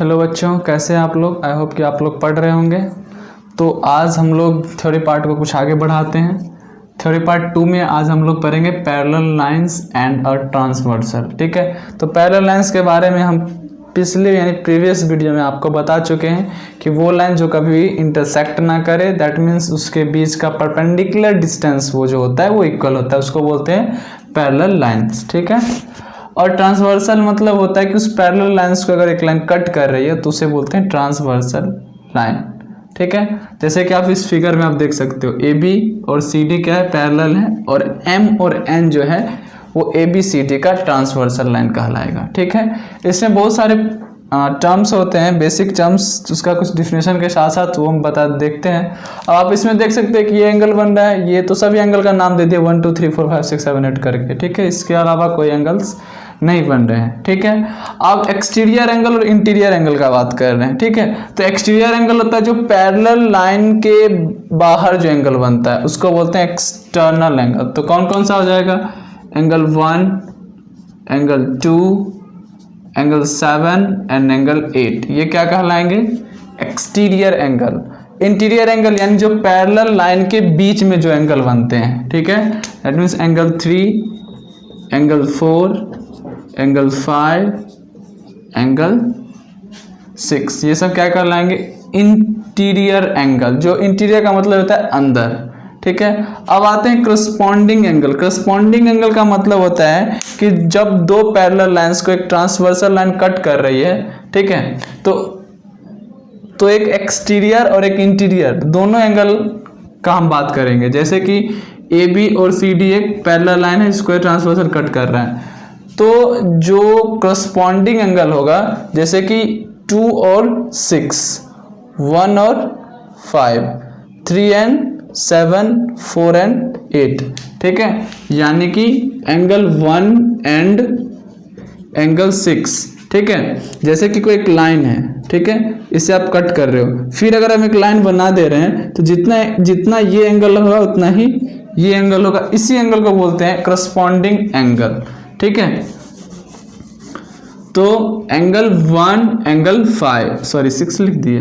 Hello बच्चों, कैसे हैं आप लोग। आई होप कि आप लोग पढ़ रहे होंगे। तो आज हम लोग थ्योरी पार्ट को कुछ आगे बढ़ाते हैं। थ्योरी पार्ट 2 में आज हम लोग पढ़ेंगे parallel lines and a transversal. ठीक है, तो पैरेलल लाइंस के बारे में हम पिछले यानी प्रीवियस वीडियो में आपको बता चुके हैं कि वो लाइन जो कभी भी इंटरसेक्ट ना करे, दैट मीन्स उसके बीच का परपेंडिकुलर डिस्टेंस वो जो होता है वो इक्वल होता है, उसको बोलते हैं पैरेलल लाइंस। ठीक है, और ट्रांसवर्सल मतलब होता है कि उस पैरेलल लाइंस को अगर एक लाइन कट कर रही है तो उसे बोलते हैं ट्रांसवर्सल लाइन। ठीक है, जैसे कि आप इस फिगर में आप देख सकते हो ए बी और सी डी क्या है, पैरेलल है, और एम और एन जो है वो ए बी सी डी का ट्रांसवर्सल लाइन कहलाएगा। ठीक है, इसमें बहुत सारे टर्म्स होते हैं, बेसिक टर्म्स, उसका कुछ डिफिनेशन के साथ साथ वो हम देखते हैं। अब आप इसमें देख सकते हैं कि ये एंगल बन रहा है, ये तो सभी एंगल का नाम दे दिया 1 2 3 4 5 6 7 8 करके। ठीक है, इसके अलावा कोई एंगल्स नहीं बन रहे हैं। ठीक है, अब एक्सटीरियर एंगल और इंटीरियर एंगल का बात कर रहे हैं। ठीक है, तो एक्सटीरियर एंगल होता है जो पैरेलल लाइन के बाहर जो एंगल बनता है उसको बोलते हैं एक्सटर्नल एंगल। तो कौन कौन सा हो जाएगा, angle 1, angle 2, angle 7 and angle 8, ये क्या कहलाएंगे, एक्सटीरियर एंगल। इंटीरियर एंगल यानी जो पैरेलल लाइन के बीच में जो एंगल बनते हैं। ठीक है, that means angle 3, angle 4, angle 5, angle 6, ये सब क्या कहलाएंगे, इंटीरियर एंगल। जो इंटीरियर का मतलब होता है अंदर। ठीक है, अब आते हैं करस्पॉन्डिंग एंगल। करस्पॉन्डिंग एंगल का मतलब होता है कि जब दो पैरेलल लाइंस को एक ट्रांसवर्सल लाइन कट कर रही है, ठीक है, तो एक एक्सटीरियर और एक इंटीरियर दोनों एंगल का हम बात करेंगे। जैसे कि ए बी और सी डी एक पैरेलल लाइन है जिसको ट्रांसवर्सल कट कर रहा है, तो जो करस्पॉन्डिंग एंगल होगा जैसे कि 2 और 6, 1 और 5, 3 एंड 7, 4 एंड 8। ठीक है, यानी कि एंगल 1 एंड एंगल 6। ठीक है, जैसे कि कोई एक लाइन है, ठीक है, इसे आप कट कर रहे हो, फिर अगर हम एक लाइन बना दे रहे हैं तो जितना ये एंगल होगा उतना ही ये एंगल होगा। इसी एंगल को बोलते हैं करस्पॉन्डिंग एंगल। ठीक है, तो एंगल 1, एंगल 5, सॉरी 6 लिख दिए,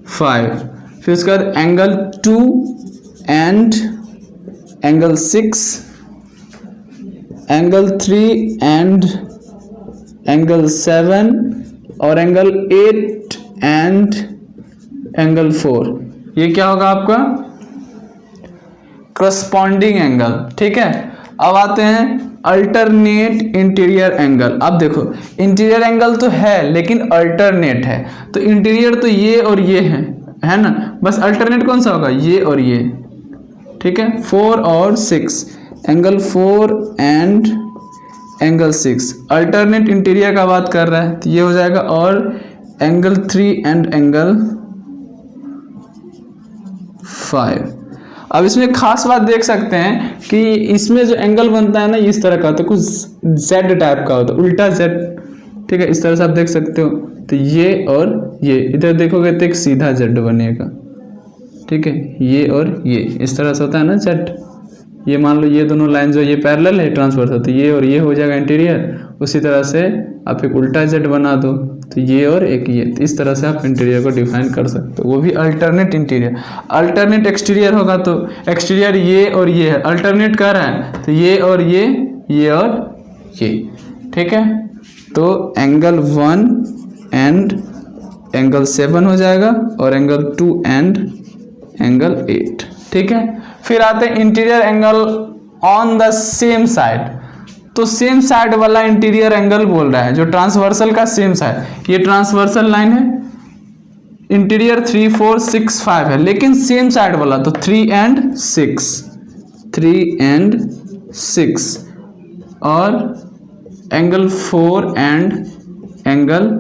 5, फिर उसके बाद angle 2 and angle 6, angle 3 and angle 7 और एंगल 8 एंड एंगल 4, ये क्या होगा आपका करस्पॉन्डिंग एंगल। ठीक है, अब आते हैं अल्टरनेट इंटीरियर एंगल। अब देखो, इंटीरियर एंगल तो है लेकिन अल्टरनेट है, तो इंटीरियर तो ये और ये है ना, बस अल्टरनेट कौन सा होगा, ये और ये। ठीक है, 4 और 6, angle 4 and angle 6, alternate interior का बात कर रहा है, तो ये हो जाएगा, और एंगल 3 एंड एंगल 5। अब इसमें खास बात देख सकते हैं कि इसमें जो एंगल बनता है ना, इस तरह का होता है, कुछ जेड टाइप का होता है, उल्टा जेड। ठीक है, इस तरह से आप देख सकते हो, तो ये और ये इधर देखोगे तो एक सीधा जेड बनेगा। ठीक है, ये और ये इस तरह से होता है ना जेड। ये मान लो ये दोनों लाइन जो ये पैरेलल है ट्रांसवर्स होती है, ये और ये हो जाएगा इंटीरियर। उसी तरह से आप एक उल्टा जेड बना दो तो ये और एक ये, तो इस तरह से आप इंटीरियर को डिफाइन कर सकते हो, वो भी अल्टरनेट इंटीरियर। अल्टरनेट एक्सटीरियर होगा तो एक्सटीरियर ये और ये है, अल्टरनेट कर रहा है तो ये और ये और ये। ठीक है, तो एंगल 1 एंड एंगल 7 हो जाएगा, और एंगल 2 एंड एंगल 8। ठीक है, फिर आते हैं interior angle on the same side. तो सेम साइड वाला इंटीरियर एंगल बोल रहा है, जो ट्रांसवर्सल का सेम साइड, ये ट्रांसवर्सल लाइन है, इंटीरियर 3 4 6 5 है, लेकिन सेम साइड वाला तो 3 एंड 6, 3 एंड 6, और एंगल 4 एंड एंगल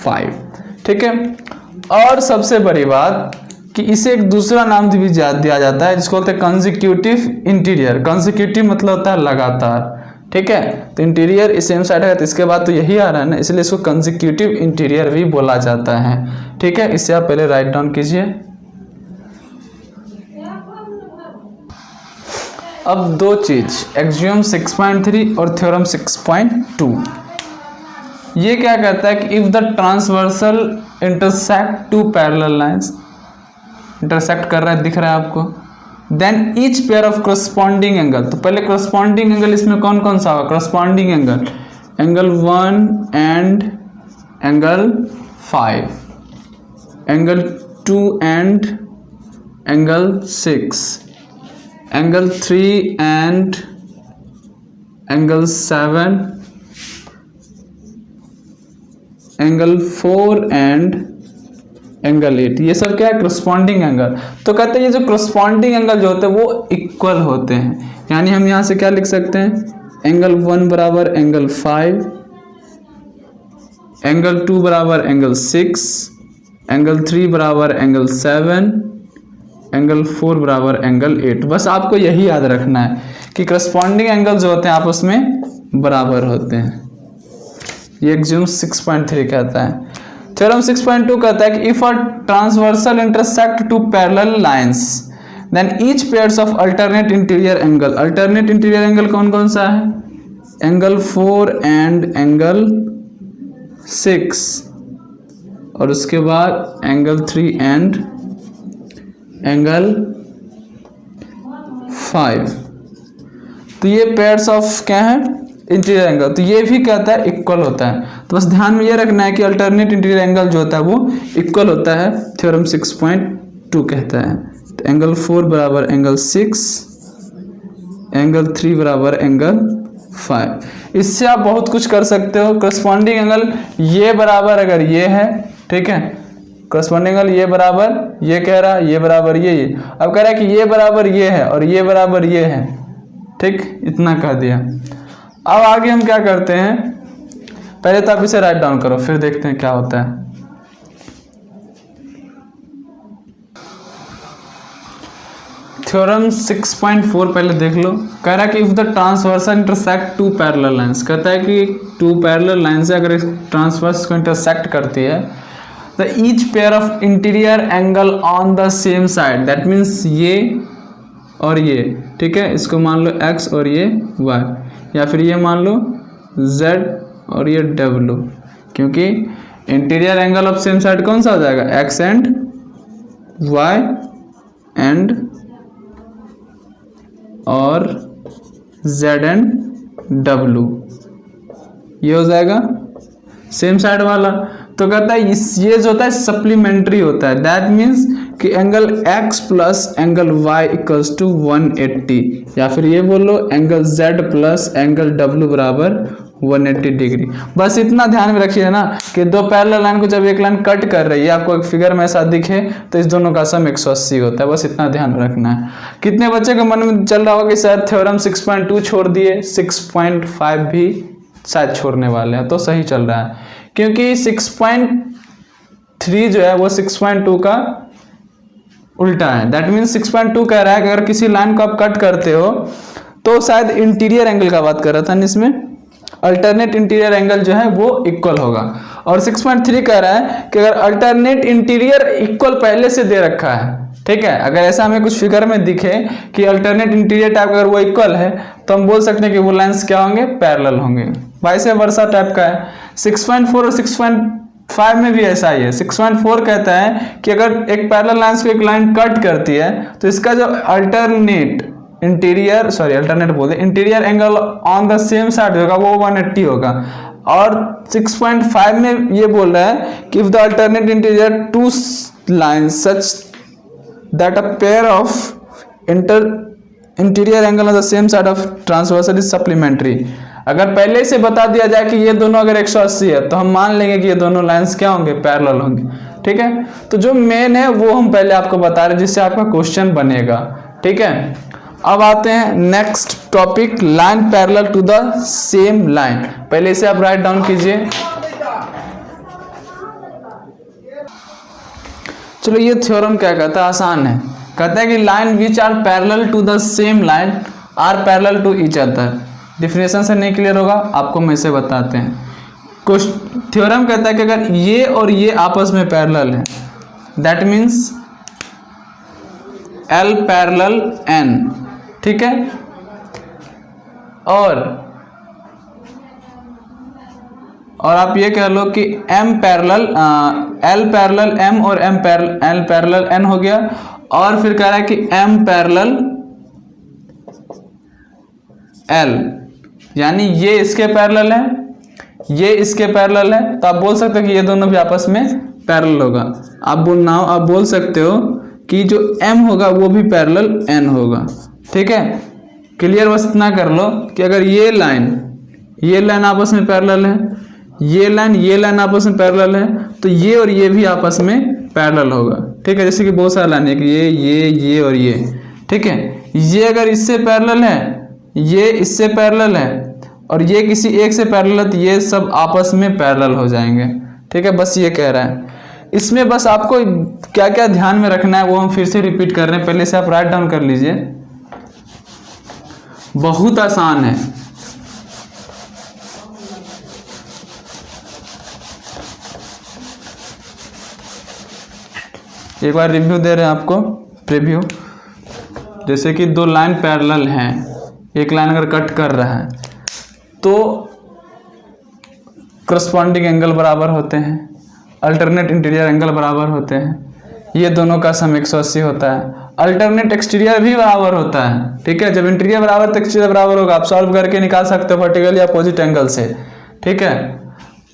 5। ठीक है, और सबसे बड़ी बात कि इसे एक दूसरा नाम भी दिया जाता है जिसको बोलते हैं कंसेक्यूटिव इंटीरियर। कंसेक्यूटिव मतलब होता है लगातार। ठीक है, तो इंटीरियर सेम साइड है तो इसके बाद तो यही आ रहा है ना, इसलिए इसको कंसेक्यूटिव इंटीरियर भी बोला जाता है। ठीक है, इसे आप पहले राइट डाउन कीजिए। अब दो चीज, एक्सियम 6.3 और थ्योरम 6.2, ये क्या कहता है कि if the transversal intersect two parallel lines, intersect कर रहा है, दिख रहा है आपको, then each pair of corresponding angle, तो पहले करस्पॉन्डिंग एंगल इसमें कौन कौन सा होगा, corresponding angle, angle 1 and angle 5, angle 2 and angle 6, angle 3 and angle 7, angle 4 and angle 8, ये सब क्या है, करस्पॉन्डिंग एंगल। तो कहते हैं ये जो करस्पॉन्डिंग एंगल जो होते हैं वो इक्वल होते हैं, यानी हम यहाँ से क्या लिख सकते हैं, एंगल 1 बराबर एंगल 5, एंगल 2 बराबर एंगल 6, एंगल 3 बराबर एंगल 7, एंगल 4 बराबर एंगल 8। बस आपको यही याद रखना है कि करस्पॉन्डिंग एंगल जो होते हैं आपस में बराबर होते हैं। ये एक्सियोम 6.3 कहता है। थ्योरम 6.2 कहता है कि if a transversal intersect two parallel lines then each pairs of alternate interior angle, alternate interior angle कौन कौन सा है, एंगल 4 एंड एंगल 6, और उसके बाद एंगल 3 एंड एंगल 5, तो ये पेयर्स ऑफ क्या है, इंटीरियर एंगल। तो ये भी कहता है इक्वल होता है, तो बस ध्यान में ये रखना है कि अल्टरनेट इंटीरियर एंगल जो होता है वो इक्वल होता है, थ्योरम 6.2 कहता है। तो एंगल 4 बराबर एंगल 6, एंगल 3 बराबर एंगल 5। इससे आप बहुत कुछ कर सकते हो। करस्पॉन्डिंग एंगल ये बराबर अगर ये है, ठीक है, करस्पॉन्डिंग एंगल ये बराबर ये कह रहा है, ये बराबर ये, अब कह रहा है कि ये बराबर ये है और ये बराबर ये है, ठीक, इतना कह दिया। अब आगे हम क्या करते हैं, पहले तो आप इसे राइट डाउन करो, फिर देखते हैं क्या होता है। थ्योरम 6.4 पहले देख लो। कह रहा है कि if the transversal intersect two parallel lines, कहता है कि टू पैरेलल लाइन से अगर ट्रांसवर्स को इंटरसेक्ट करती है, the each pair of interior angle on the same side, that means ये और ये, ठीक है, इसको मान लो x और ये y, या फिर ये मान लो z और ये w, क्योंकि interior angle of same side कौन सा हो जाएगा, x एंड y एंड और z एंड w, ये हो जाएगा सेम साइड वाला। तो कहता है ये जो होता है सप्लीमेंट्री होता है, दैट मीन्स कि angle x plus angle y equals to 180, या फिर ये बोलो angle z plus angle w बराबर 180 डिग्री। बस इतना ध्यान में रखिए ना कि दो पैरेलल लाइन को जब एक लाइन कट कर रही है, आपको एक फिगर में ऐसा दिखे, तो इस दोनों का सम 180 होता है। बस इतना ध्यान में रखना है। कितने बच्चे के मन में चल रहा होगा कि शायद थ्योरम 6.2 छोड़ दिए, 6.5 भी शायद छोड़ने वाले हैं, तो सही चल रहा है, क्योंकि 6.3 जो है वो 6.2 का उल्टा है। दैट मीन्स 6.2 कह रहा है कि अगर किसी लाइन को आप कट करते हो तो शायद इंटीरियर एंगल का बात कर रहा था, इसमें अल्टरनेट इंटीरियर एंगल जो है वो इक्वल होगा। और 6.3 कह रहा है कि अगर अल्टरनेट इंटीरियर इक्वल पहले से दे रखा है, ठीक है, अगर ऐसा हमें कुछ फिगर में दिखे कि अल्टरनेट इंटीरियर टाइप अगर वो इक्वल है, तो हम बोल सकते हैं कि वो लाइंस क्या होंगे, पैरेलल होंगे। वाइस वर्सा टाइप का है। 6.4 और 6.5 में भी ऐसा ही है। 6.4 कहता है कि अगर एक पैरेलल लाइंस को एक लाइन कट करती है, तो इसका जो interior angle on the same side होगा वो 180 होगा। और 6.5 में ये बोल रहा है कि if the alternate interior two lines such that a pair of interior angle on the same side of transversal is supplementary. अगर पहले से बता दिया जाए कि ये दोनों अगर 180 है, तो हम मान लेंगे कि ये दोनों लाइंस क्या होंगे, पैरेलल होंगे, ठीक है। तो जो मेन है वो हम पहले आपको बता रहे हैं, जिससे आपका क्वेश्चन बनेगा, ठीक है। अब आते हैं next topic, line parallel to the same line. पहले इसे आप राइट डाउन कीजिए। चलो ये थ्योरम क्या कहता है, आसान है। कहता है कि line which are parallel to the same line are parallel to each other. Definition से नहीं क्लियर होगा, आपको मैं इसे बताते हैं। कुछ थ्योरम कहता है कि अगर ये और ये आपस में पैरेलल है, that means L parallel N, ठीक है, और और आप ये कह लो कि m parallel l parallel m और l पैरेलल n हो गया। और फिर कह रहा है कि m पैरेलल l, यानी ये इसके पैरेलल है, ये इसके पैरेलल है, तो आप बोल सकते हो कि ये दोनों भी आपस में पैरेलल होगा। आप बोल सकते हो कि जो m होगा वो भी पैरेलल n होगा। ठीक है, क्लियर? बस इतना कर लो कि अगर ये लाइन आपस में पैरेलल है, ये लाइन आपस में पैरेलल है, तो ये और ये भी आपस में पैरेलल होगा। ठीक है, जैसे कि बहुत सारा लाइन है कि ये और ये। ठीक है, ये अगर इससे पैरेलल है, ये इससे पैरेलल है, और ये किसी एक से पैरेलल है, तो ये सब आपस में पैरेलल हो जाएंगे। ठीक है, बस ये कह रहा है। इसमें बस आपको क्या क्या ध्यान में रखना है वो हम फिर से रिपीट कर रहे हैं, पहले से आप राइट डाउन कर लीजिए। बहुत आसान है। एक बार रिव्यू दे रहे हैं आपको, प्रीव्यू। जैसे कि दो लाइन पैरेलल हैं, एक लाइन अगर कट कर रहा है तो करस्पॉन्डिंग एंगल बराबर होते हैं, अल्टरनेट इंटीरियर एंगल बराबर होते हैं। ये दोनों का सम 180 होता है। अल्टरनेट एक्सटीरियर भी बराबर होता है। ठीक है, जब इंटीरियर बराबर तो एक्सटीरियर बराबर होगा। आप सॉल्व करके निकाल सकते हो वर्टिकली अपोजिट एंगल से। ठीक है,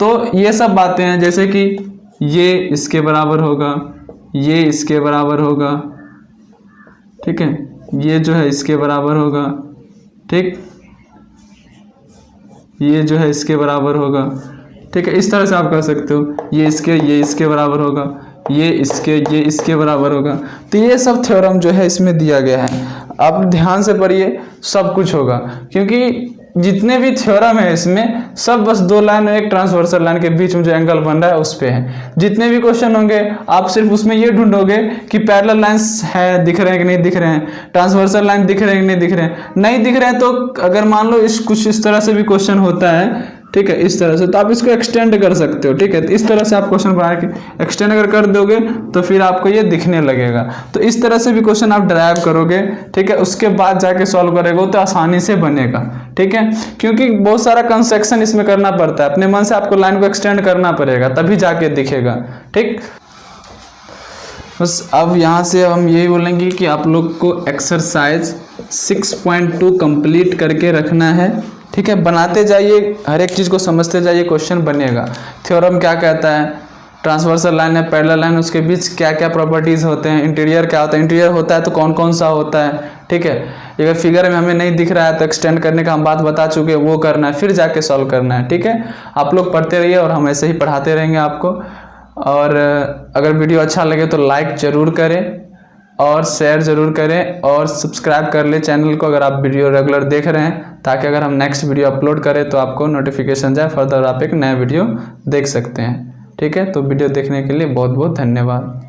तो ये सब बातें हैं, जैसे कि ये इसके बराबर होगा, ये इसके बराबर होगा। ठीक है, ये जो है इसके बराबर होगा। ठीक, ये जो है इसके बराबर होगा। ठीक है, इस तरह से आप कर सकते हो। ये इसके बराबर होगा, ये इसके बराबर होगा। तो ये सब थ्योरम जो है इसमें दिया गया है। आप ध्यान से पढ़िए, सब कुछ होगा, क्योंकि जितने भी थ्योरम है इसमें सब बस दो लाइन और एक ट्रांसवर्सल लाइन के बीच में जो एंगल बन रहा है उस पे है। जितने भी क्वेश्चन होंगे आप सिर्फ उसमें ये ढूंढोगे कि पैरेलल लाइंस है, दिख रहे हैं कि नहीं दिख रहे हैं, ट्रांसवर्सल लाइन दिख रहे हैं कि नहीं दिख रहे हैं। नहीं दिख रहे हैं तो अगर मान लो कुछ इस तरह से भी क्वेश्चन होता है, ठीक है, इस तरह से, तो आप इसको एक्सटेंड कर सकते हो। ठीक है, तो इस तरह से आप क्वेश्चन बना के एक्सटेंड अगर कर दोगे तो फिर आपको ये दिखने लगेगा। तो इस तरह से भी क्वेश्चन आप ड्राइव करोगे। ठीक है, उसके बाद जाके सॉल्व करेगा तो आसानी से बनेगा। ठीक है, क्योंकि बहुत सारा कंस्ट्रक्शन इसमें करना पड़ता है, अपने मन से आपको लाइन को एक्सटेंड करना पड़ेगा तभी जाके दिखेगा। ठीक, बस अब यहाँ से हम यही बोलेंगे कि आप लोग को एक्सरसाइज 6.2 कंप्लीट करके रखना है। ठीक है, बनाते जाइए, हर एक चीज़ को समझते जाइए, क्वेश्चन बनेगा। थ्योरम क्या कहता है, ट्रांसवर्सल लाइन है, पैरेलल लाइन, उसके बीच क्या क्या प्रॉपर्टीज़ होते हैं, इंटीरियर क्या होता है, इंटीरियर होता है तो कौन कौन सा होता है। ठीक है, अगर फिगर में हमें नहीं दिख रहा है तो एक्सटेंड करने का हम बात बता चुके हैं, वो करना है, फिर जाके सॉल्व करना है। ठीक है, आप लोग पढ़ते रहिए और हम ऐसे ही पढ़ाते रहेंगे आपको। और अगर वीडियो अच्छा लगे तो लाइक ज़रूर करें और शेयर ज़रूर करें और सब्सक्राइब कर ले चैनल को अगर आप वीडियो रेगुलर देख रहे हैं, ताकि अगर हम नेक्स्ट वीडियो अपलोड करें तो आपको नोटिफिकेशन जाए, फर्दर आप एक नया वीडियो देख सकते हैं। ठीक है, तो वीडियो देखने के लिए बहुत बहुत धन्यवाद।